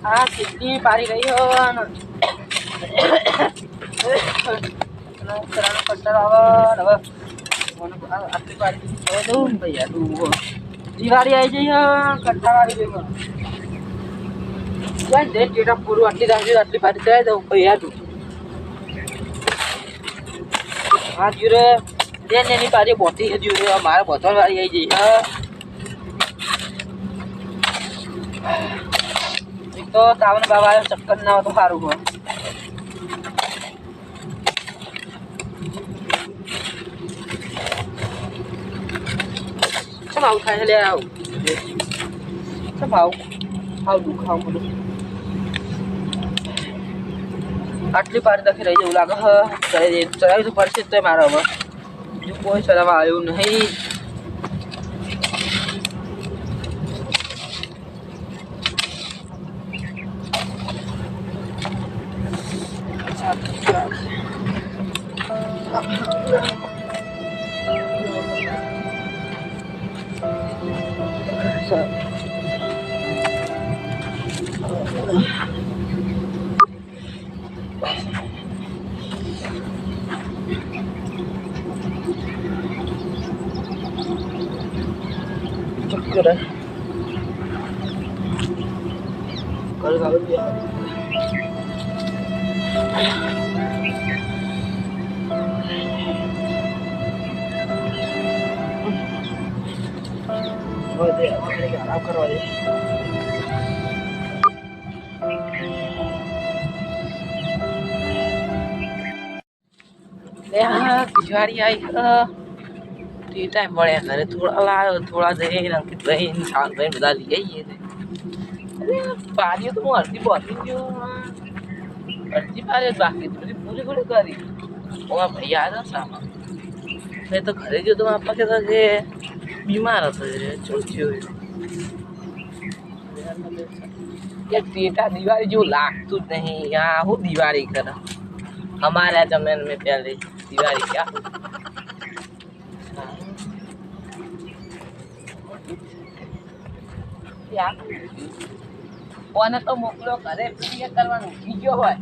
આ કેટલી પારી ગઈ હો કંટાળો આવે હવે આટલી પારી હવે જવું ને ભાઈ યાર દિવાળી આવી જઈ કંટાળો આવી ગઈ ક્યાં જે ડેટા પૂરું આટલી પારી ચલાવી દઉં ભાઈ યાર હા જીરે એની પારી બોતી છે જીરે મારે બોતલ વાળી આવી જઈ એક તો તાવન બાબા ચક્કર ના હોય તો સારું હોય ચમ આવું થાય લે આવું ચમ આવું દુખાવું બધું આટલી પારી દખી રહી જવું લાગે ચલાવી તો પડશે જ મારે હવે બીજું કોઈ ચલાવવા આવ્યું નહીં चक्कर है कल का भी आराम करवा दे पिछवाड़ी आई टी टाइम बड़े घरे थोड़ा लायो थोड़ा दे अंकित बहन शांत बहन बता ली ये अरे पानी तो मैं अर्धी बहुत ही जो अर्धी पारे बाकी थोड़ी पूरी पूरी करी वो भैया आया सामा मैं तो घरे जो तो आपा के साथ बीमार હતો ચોચ્યો ये टेटा दिवाली जो लागતું જ નહીં यहाँ હું दिवाली कर हमारे जमाने में पहले दिवाली क्या કોને તો મોકલો ઘરે કરવાનું બીજો હોય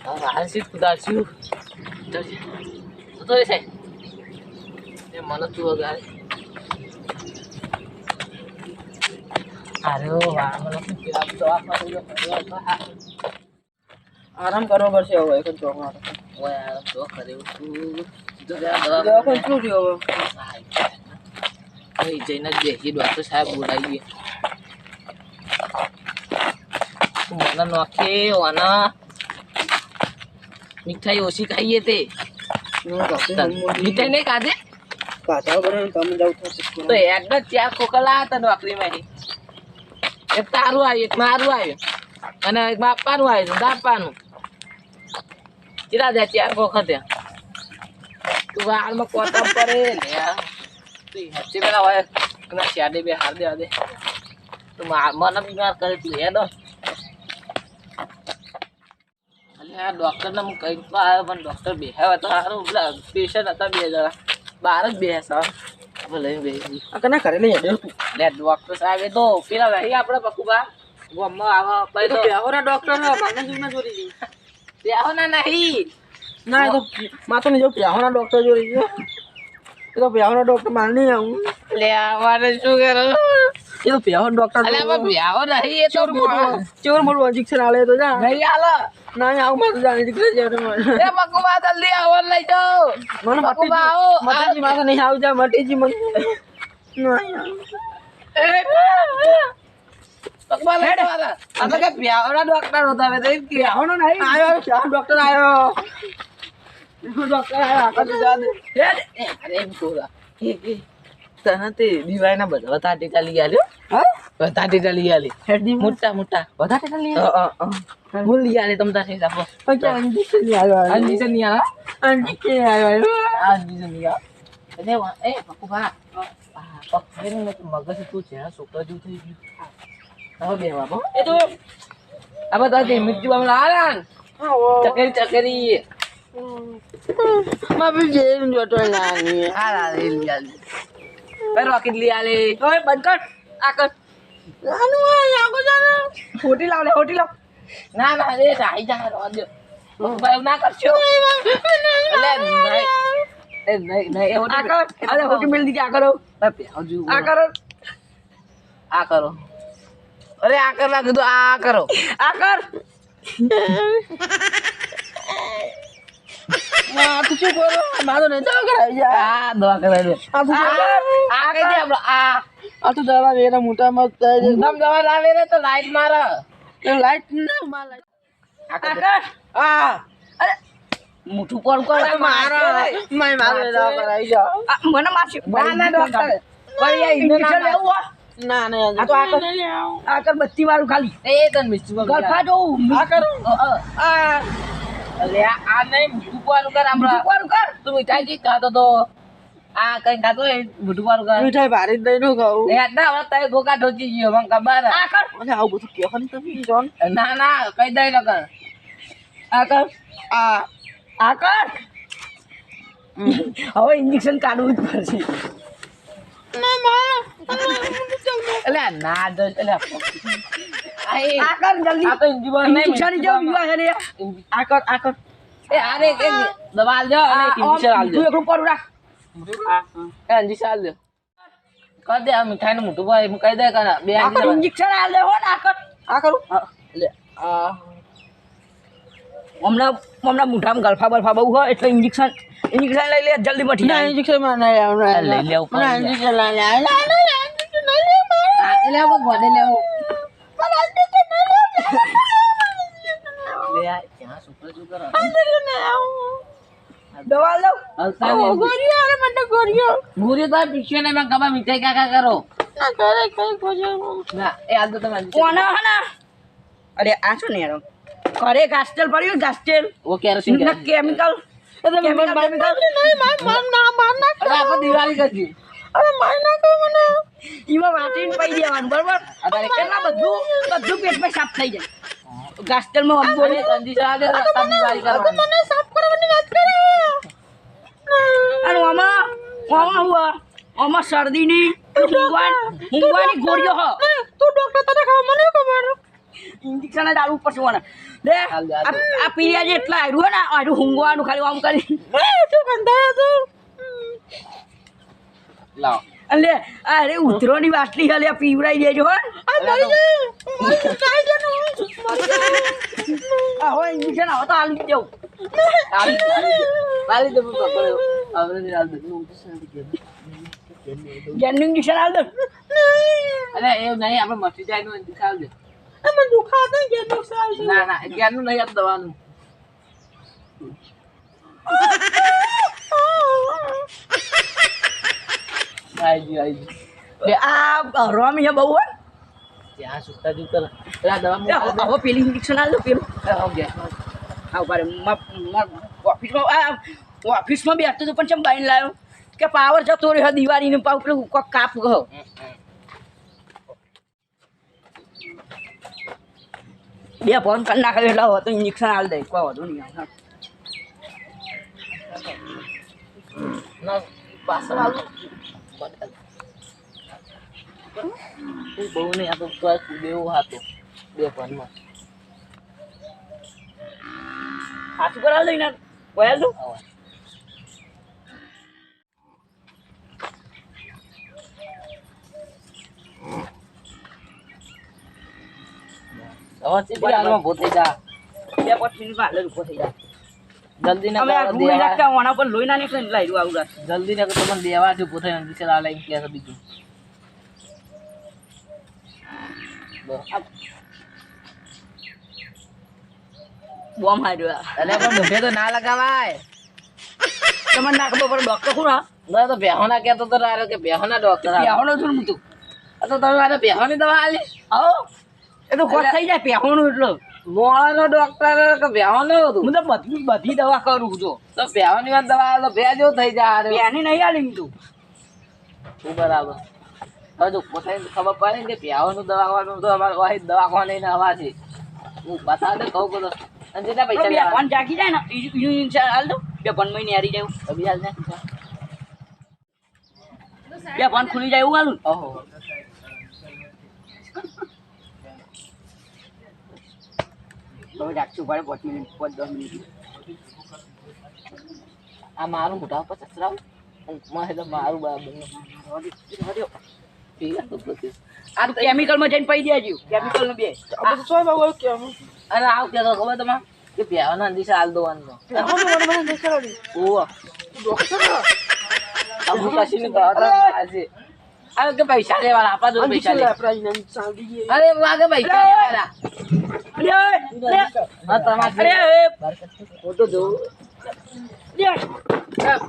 હાલસી કુદારશું તો છે એ મને તું વગાડે અરે વાહ મને પેલા તો આરામ કરવો પડશે હવે એક જ ચોકમાં ઓય આ તો કરે તું દવાખાને શું થયું હવે જઈને બેસી ડોક્ટર સાહેબ બોલાવીએ મને નોખે ઓના મીઠાઈ ઓછી ખાઈએ તે મીઠાઈ નહીં ખાધે કાઢા બને તમે જાવ તો એકદમ ચાર ખોખલા હતા નોકરીમાં એક તારું આવ્યું એક મારું આવ્યું અને એક બાપાનું આવ્યું બાપાનું ચીરા દે ચાર ખોખા ત્યાં તું વાળમાં કોટા પડે ને હચ્ચે પેલા હોય શેડે બે હાર દેવા દે તો મને બીમાર કરે તું હેડો આ ડોક્ટરને હું કઈ તો આવ્યો પણ ડોક્ટર બેહાવ્યા તો સારું પેલા પેશન્ટ હતા બે જણા બહાર જ બેસા ભલે બેસી આ કના ઘરે લઈ આવ્યો તું લે ડોક્ટર સાહેબ એ તો પેલા વહી આપણે પકુબા ગમમાં આવો પછી તો બેહોરા ડોક્ટર ને માને જીવના જોડી દી બેહો ના નહીં ના એ તો માતો ને જો બેહોરા ડોક્ટર જોડી ગયો એ તો બેહોરા ડોક્ટર માન નહીં આવું લે અમારે શું કરો એ તો બેહોરા ડોક્ટર અલે આમાં બેહો નહીં એ તો ચોર મોટું ઇન્જેક્શન આલે તો જા નહીં હાલો ના આવું મારું જાણી દીકરી છે એ પકુબા જલ્દી આવો લઈ જાઓ મને પકુબા આવો મટીજી માથે નહીં આવ જા મટીજી મને પકુબા લેડો વાલા આ તો કે બેહોરા ડોક્ટર હોતા હવે તો એમ કે બેહોરો નહીં આયો ડોક્ટર આયો ડોક્ટર આયો આગળ જા દે અરે એમ કોરા તને તે દિવાળીના બધા તાટી ચાલી આલ્યો હા તાટી ચાલી આલી હેડી મોટા મોટા બધા ચાલી ભૂલ લઈ આલે તમ તારે આપો પછી અંજીસન ની આવ્યો અંજીસન ની આ અંજીસન આવ્યો અંજીસન ની આ એટલે એ પકુભા પકડે ને મગજ તું છે છોકરા જેવું થઈ ગયું હવે બેવા બો એ તો આ બધા તે મિર્ચી બામ લાલાન ચકેરી ચકેરી મારી જેન જોતો નાની આ લા લે લઈ આલે પર રોકેટ લઈ આલે ઓય બંધ કર આ કર નાનું આ આગો જાને હોટી લાવ લે હોટી લાવ ના ના રે રાઈ જા રો દે ભાઈ ના કરશો એટલે નહીં એ નહીં નહીં એ આ કર અરે હોટી મિલ દી આ કરો હજુ આ કરો આ કરો અરે આ કર ના કીધું આ કરો આ કર આ તું શું કરો મારો ને દવા કરાવી જા આ દવા કરાવી દે આ તું શું કર આ કહી દે આપણો આ તું દવા વેરા મોટા મત કરી દમ દવા લાવે રે તો લાઈટ મારે દે લાઈટ ના માર લાઈટ આ કર આ અરે મુઠું પર કર મારો મારો દવા કરાવી જા મને મારશે ના ના ડોક્ટર કરી આ ઇને ના લેવું ના ના આ તો આ કર બત્તી વાળું ખાલી એ તન મિસ્ટુ ગલફા જો આ કર આ અલે આ નહીં મુઠું પર કર આપણે વાળું કર તું મીઠાઈ કી ખાતો તો આ કઈ ખાતો એ મુઠું પર કર મીઠાઈ ભારી દઈ નો ખાવ એ ના હવે તારે ગોકા ઢોચી ગયો મને ખબર આ કર મને આવું બધું કેહો ને તમે જોન ના ના કઈ દઈ ન કર આ કર આ કર હવે ઇન્જેક્શન કાઢવું જ પડશે એટલે ના દો એટલે આ કર જલ્દી આ તો ઇન્જીવર નહીં ઇન્જેક્શન જેવું વિવા છે રે આ કર એ આરે કે દવા આલજો અને ઇન્જેક્શન આલજો તું એકલું પર રાખ એ ઇન્જેક્શન આલજો કર દે આ મીઠાઈ નું મોટું ભાઈ હું કહી દે કર બે આ કર ઇન્જેક્શન આલ દે હો ને આ કરું એટલે આ હમણાં મુઠામાં ગલફા બલફા બહુ હોય એટલે ઇન્જેક્શન લઈ લે જલ્દી મટી જાય ઇન્જેક્શન માં લઈ લેવું પડે ઇન્જેક્શન લઈ લે એટલે આવો ગોડે લેવો લે આ ક્યાં સુપર જુ કરો દવા લો ગોરીઓ અરે મને ગોરીઓ તો પીછે ને મેં કબા મીઠાઈ કાકા કરો ના કરે કઈ ખોજો ના એ હાલ તો તમે કોનો હના અરે આ શું ને યાર કરે ગાસ્ટેલ પડ્યું ગાસ્ટેલ ઓ કેરોસીન ના કેમિકલ કેમિકલ નહીં માર ના અરે આપણે દિવાળી કરજી અરે માર ના કહો મને ઈમાં વાટીને પઈ દેવાનું બરાબર એટલા બધું પેટમાં સાફ થઈ જાય ગાસ્ટેલ માં બોલે કંદી ચા દે દિવાળી કરવા મને સાફ કરવાની વાત કરે અને આમાં શરદીની ઊંઘવાની ગોળીઓ હ તું ડોક્ટર તને ખાવ મને ખબર ઇન્જેક્શન જ આલવું પડશે મને લે આ પીરિયા જે એટલા આવ્યું ને આડું ઊંઘવાનું ખાલી આમ કરી લાવ અલે અરે ઉધરોની બાટલી હલે પીવડાઈ દેજો હો આ હો ઇન્જેક્શન આવો તો આલી દેવું મારી તો પકડ્યો હવે હાલ દે જેનું ઇન્જેક્શન આલ દે અરે એવું નહીં આપણે મટી જાય નું ઇન્જેક્શન દે મને દુખાતો જેનું સાલ ના ના જ્ઞાનનું નહીં આ દવાનું આઈ બે આ રોમી હે બહુ હો ત્યાં સુતા જુ કર પેલા દવા હવે પેલી ઇન્જેક્શન આલ દો પેલું હો ગયા હા બારે ઓફિસમાં બેસતો તો પણ ચમ બાઈને લાવ્યો કે પાવર જતો રહ્યો દિવાળીનું પાવ પેલું કોક કાપ ગયો બે ફોન કરી નાખે એટલે હવે તો ઇન્જેક્શન આલ દે કોઈ વધુ નહીં ના પાછળ આવું બહુ નહીં આ તો બેવું હતું બે ફોનમાં હાથું કરાવ દઈ ને કોયા તું પોતે જા બે પછી હાલ ઉભો થઈ જાય જલ્દી ને અમે આ રૂઈ નાખતા ઓના પર લોહી ના નીકળે લાઈ દઉં આવું જલ્દી ને તમને દેવા છે પોતે અંદિશે લાલે કે બીજું બોમ્બ હાર્યો અલે પણ મુખે તો ના લગાવાય તમને ના ખબર પડે ડોક્ટર કોણ હા ના તો બેહોના કહેતો તો રારો કે બેહોના ડોક્ટર પહેવાનો છું હું તું તો તમે મારે બેહોની દવા આલી આવો એ તો ખોટ થઈ જાય પહેવાનું એટલો મોળાનો ડોક્ટર કે બેહોનો હતું હું તો બધી દવા કરું છું તો બેહોની વાત દવા આલે તો બે જેવું થઈ જાય બેની નહીં આલી તું તું બરાબર હવે જો પોતાને ખબર પડે ને કે બેહોનું દવાખાનું તો અમારે વાહી દવાખાને ને હવા છે હું બતા દે કહું કરો અને જેટલા પૈસા બે ફોન જાગી જાય ને ઇન્જેક્શન હાલ દો બે ફોન મહિને હારી જાય અભી હાલ ને બે ફોન ખુલી જાય એવું હાલું ઓહો હવે રાખશું પડે 5 મિનિટ 5-10 મિનિટ આ મારું મોટા પર ચસરાવ મારે તો મારું બરાબર આ તો કેમિકલમાં જઈને પડી દેજો કેમિકલ બે અરે આવ કે ખબર તમારે કે બેહોના અંદિશે હાલ દોવાનો ઓહ અમુક કશી દવા આજે અરે કે પૈસા લેવાના આપા દો પૈસા લે અરે વાગે પૈસા લેવાના હા તમારે ફોટો જો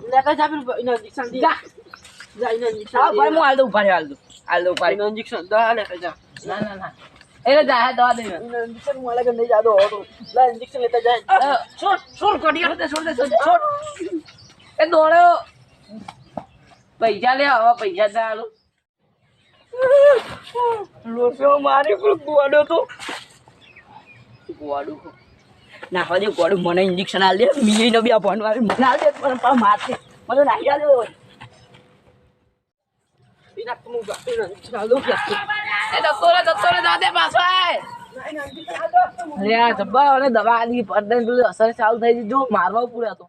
લેતા જા પેલું ઇન્જેક્શન દી જા ઇન્જેક્શન હા ભાઈ હું હાલ દઉં ઉભા હાલ દઉં ઉભા ઇન્જેક્શન દવા લેતા જા ના ના ના એટલે જા દવા દે ઇન્જેક્શન માલા કે નહીં જાદો ઓટો લા ઇન્જેક્શન લેતા જાય છોડ કોડિયા છોડ એ દોડ્યો પૈસા લે હવે પૈસા ચાલો લોસો મારી પર ગોડો તો ગોડું ના હવે ગોડું મને ઇન્જેક્શન આલ દે મીરી નો બી આ ફોન મારી મને આલ દે પણ મારશે મને નાખી આલ દે બિના તું ચાલો કે એ દત્તોરે દાદે પાછો આય અરે આ જબ્બા અને દવા આલી પડદન પેલું અસર ચાલુ થઈ જો મારવા પૂરા તો